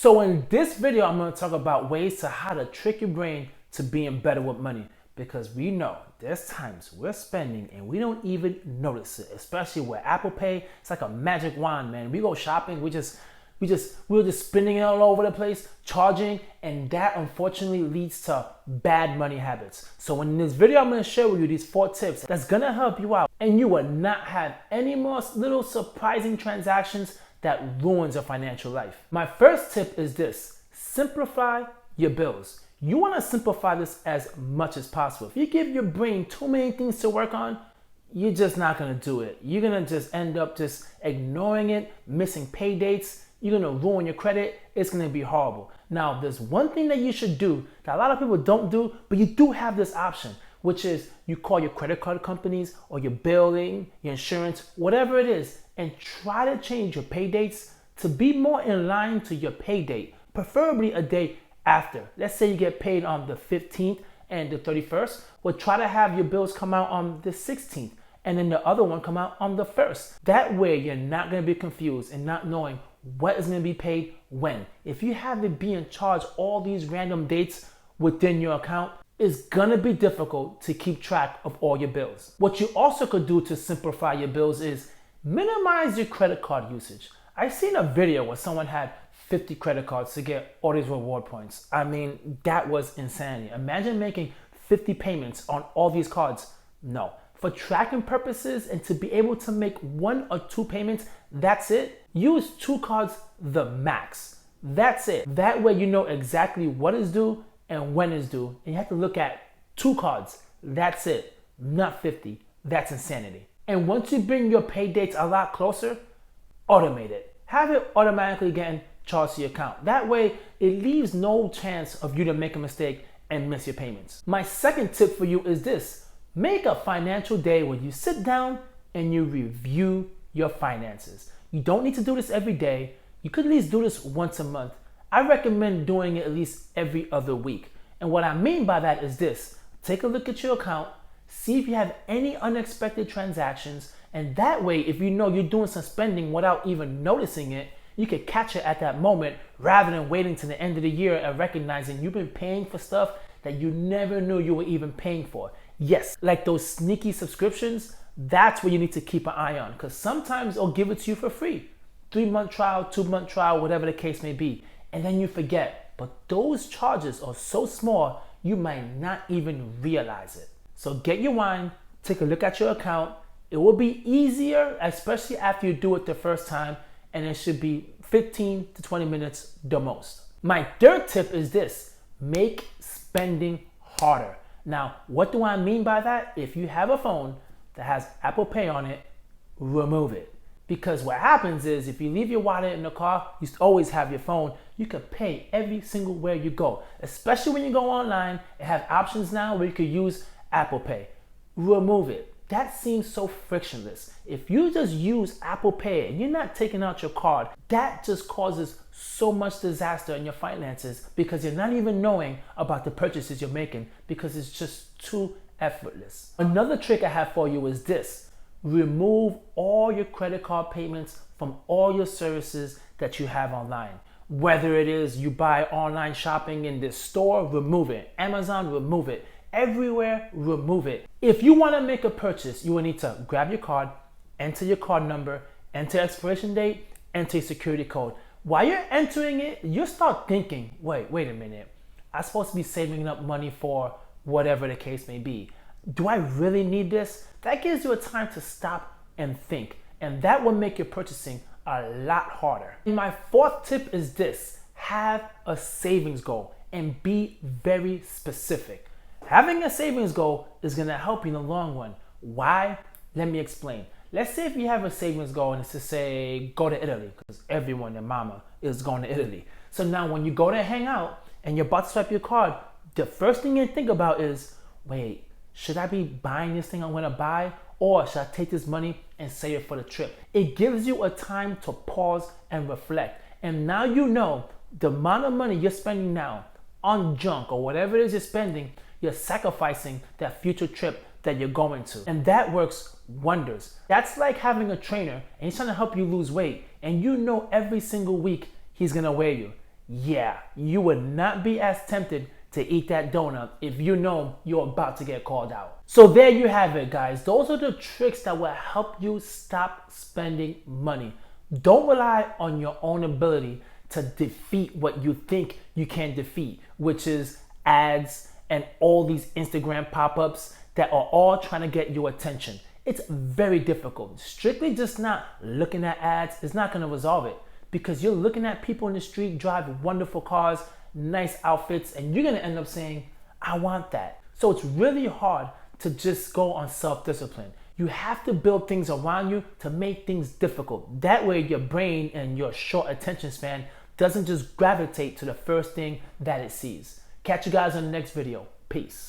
So in this video, I'm going to talk about ways to how to trick your brain to being better with money, because we know there's times we're spending and we don't even notice it, especially with Apple Pay. It's like a magic wand, man. We go shopping, we're just spending it all over the place, charging, and that unfortunately leads to bad money habits. So in this video, I'm going to share with you these 4 tips that's going to help you out, and you will not have any more little surprising transactions that ruins your financial life. My first tip is this: simplify your bills. You want to simplify this as much as possible. If you give your brain too many things to work on, you're just not going to do it. You're going to just end up just ignoring it, missing pay dates. You're going to ruin your credit. It's going to be horrible. Now, there's one thing that you should do that a lot of people don't do, but you do have this option, which is you call your credit card companies or your billing, your insurance, whatever it is, and try to change your pay dates to be more in line to your pay date, preferably a day after. Let's say you get paid on the 15th and the 31st. Well, try to have your bills come out on the 16th and then the other one come out on the 1st. That way you're not going to be confused and not knowing what is going to be paid when. If you have it be in charge all these random dates within your account, it's going to be difficult to keep track of all your bills. What you also could do to simplify your bills is minimize your credit card usage. I seen a video where someone had 50 credit cards to get all these reward points. I mean, that was insanity. Imagine making 50 payments on all these cards. No. For tracking purposes and to be able to make 1 or 2 payments, that's it. Use 2 cards the max. That's it. That way you know exactly what is due and when it's due. And you have to look at 2 cards. That's it. Not 50. That's insanity. And once you bring your pay dates a lot closer, automate it. Have it automatically getting charged to your account. That way it leaves no chance of you to make a mistake and miss your payments. My second tip for you is this: make a financial day where you sit down and you review your finances. You don't need to do this every day. You could at least do this once a month. I recommend doing it at least every other week. And what I mean by that is this: take a look at your account, see if you have any unexpected transactions, and that way, if you know you're doing some spending without even noticing it, you can catch it at that moment rather than waiting to the end of the year and recognizing you've been paying for stuff that you never knew you were even paying for. Yes, like those sneaky subscriptions, that's what you need to keep an eye on, because sometimes they'll give it to you for free. 3-month trial, 2-month trial, whatever the case may be. And then you forget. But those charges are so small, you might not even realize it. So get your wine, take a look at your account. It will be easier, especially after you do it the first time, and it should be 15 to 20 minutes the most. My third tip is this: make spending harder. Now, what do I mean by that? If you have a phone that has Apple Pay on it, remove it. Because what happens is, if you leave your wallet in the car, you always have your phone. You can pay every single where you go, especially when you go online. It has options now where you could use Apple Pay. Remove it. That seems so frictionless. If you just use Apple Pay and you're not taking out your card, that just causes so much disaster in your finances because you're not even knowing about the purchases you're making because it's just too effortless. Another trick I have for you is this: remove all your credit card payments from all your services that you have online. Whether it is you buy online shopping in this store, remove it. Amazon, remove it. Everywhere, remove it. If you want to make a purchase, you will need to grab your card, enter your card number, enter expiration date, enter your security code. While you're entering it, you start thinking, wait a minute. I'm supposed to be saving up money for whatever the case may be. Do I really need this? That gives you a time to stop and think, and that will make your purchasing a lot harder. And my fourth tip is this: have a savings goal and be very specific. Having a savings goal is going to help you in the long run. Why? Let me explain. Let's say if you have a savings goal and it's to say go to Italy, because everyone and mama is going to Italy. So now when you go to hang out and you're about to swipe your card, the first thing you think about is, wait, should I be buying this thing I'm going to buy, or should I take this money and save it for the trip? It gives you a time to pause and reflect. And now you know the amount of money you're spending now on junk or whatever it is you're spending, you're sacrificing that future trip that you're going to. And that works wonders. That's like having a trainer and he's trying to help you lose weight, and you know every single week he's gonna weigh you. yeah, you would not be as tempted to eat that donut if you know you're about to get called out. So there you have it, guys. Those are the tricks that will help you stop spending money. Don't rely on your own ability to defeat what you think you can defeat, which is ads and all these Instagram pop-ups that are all trying to get your attention. It's very difficult. Strictly just not looking at ads is not going to resolve it, because you're looking at people in the street drive wonderful cars, nice outfits, and you're going to end up saying, I want that. So it's really hard to just go on self-discipline. You have to build things around you to make things difficult. That way your brain and your short attention span doesn't just gravitate to the first thing that it sees. Catch you guys on the next video. Peace.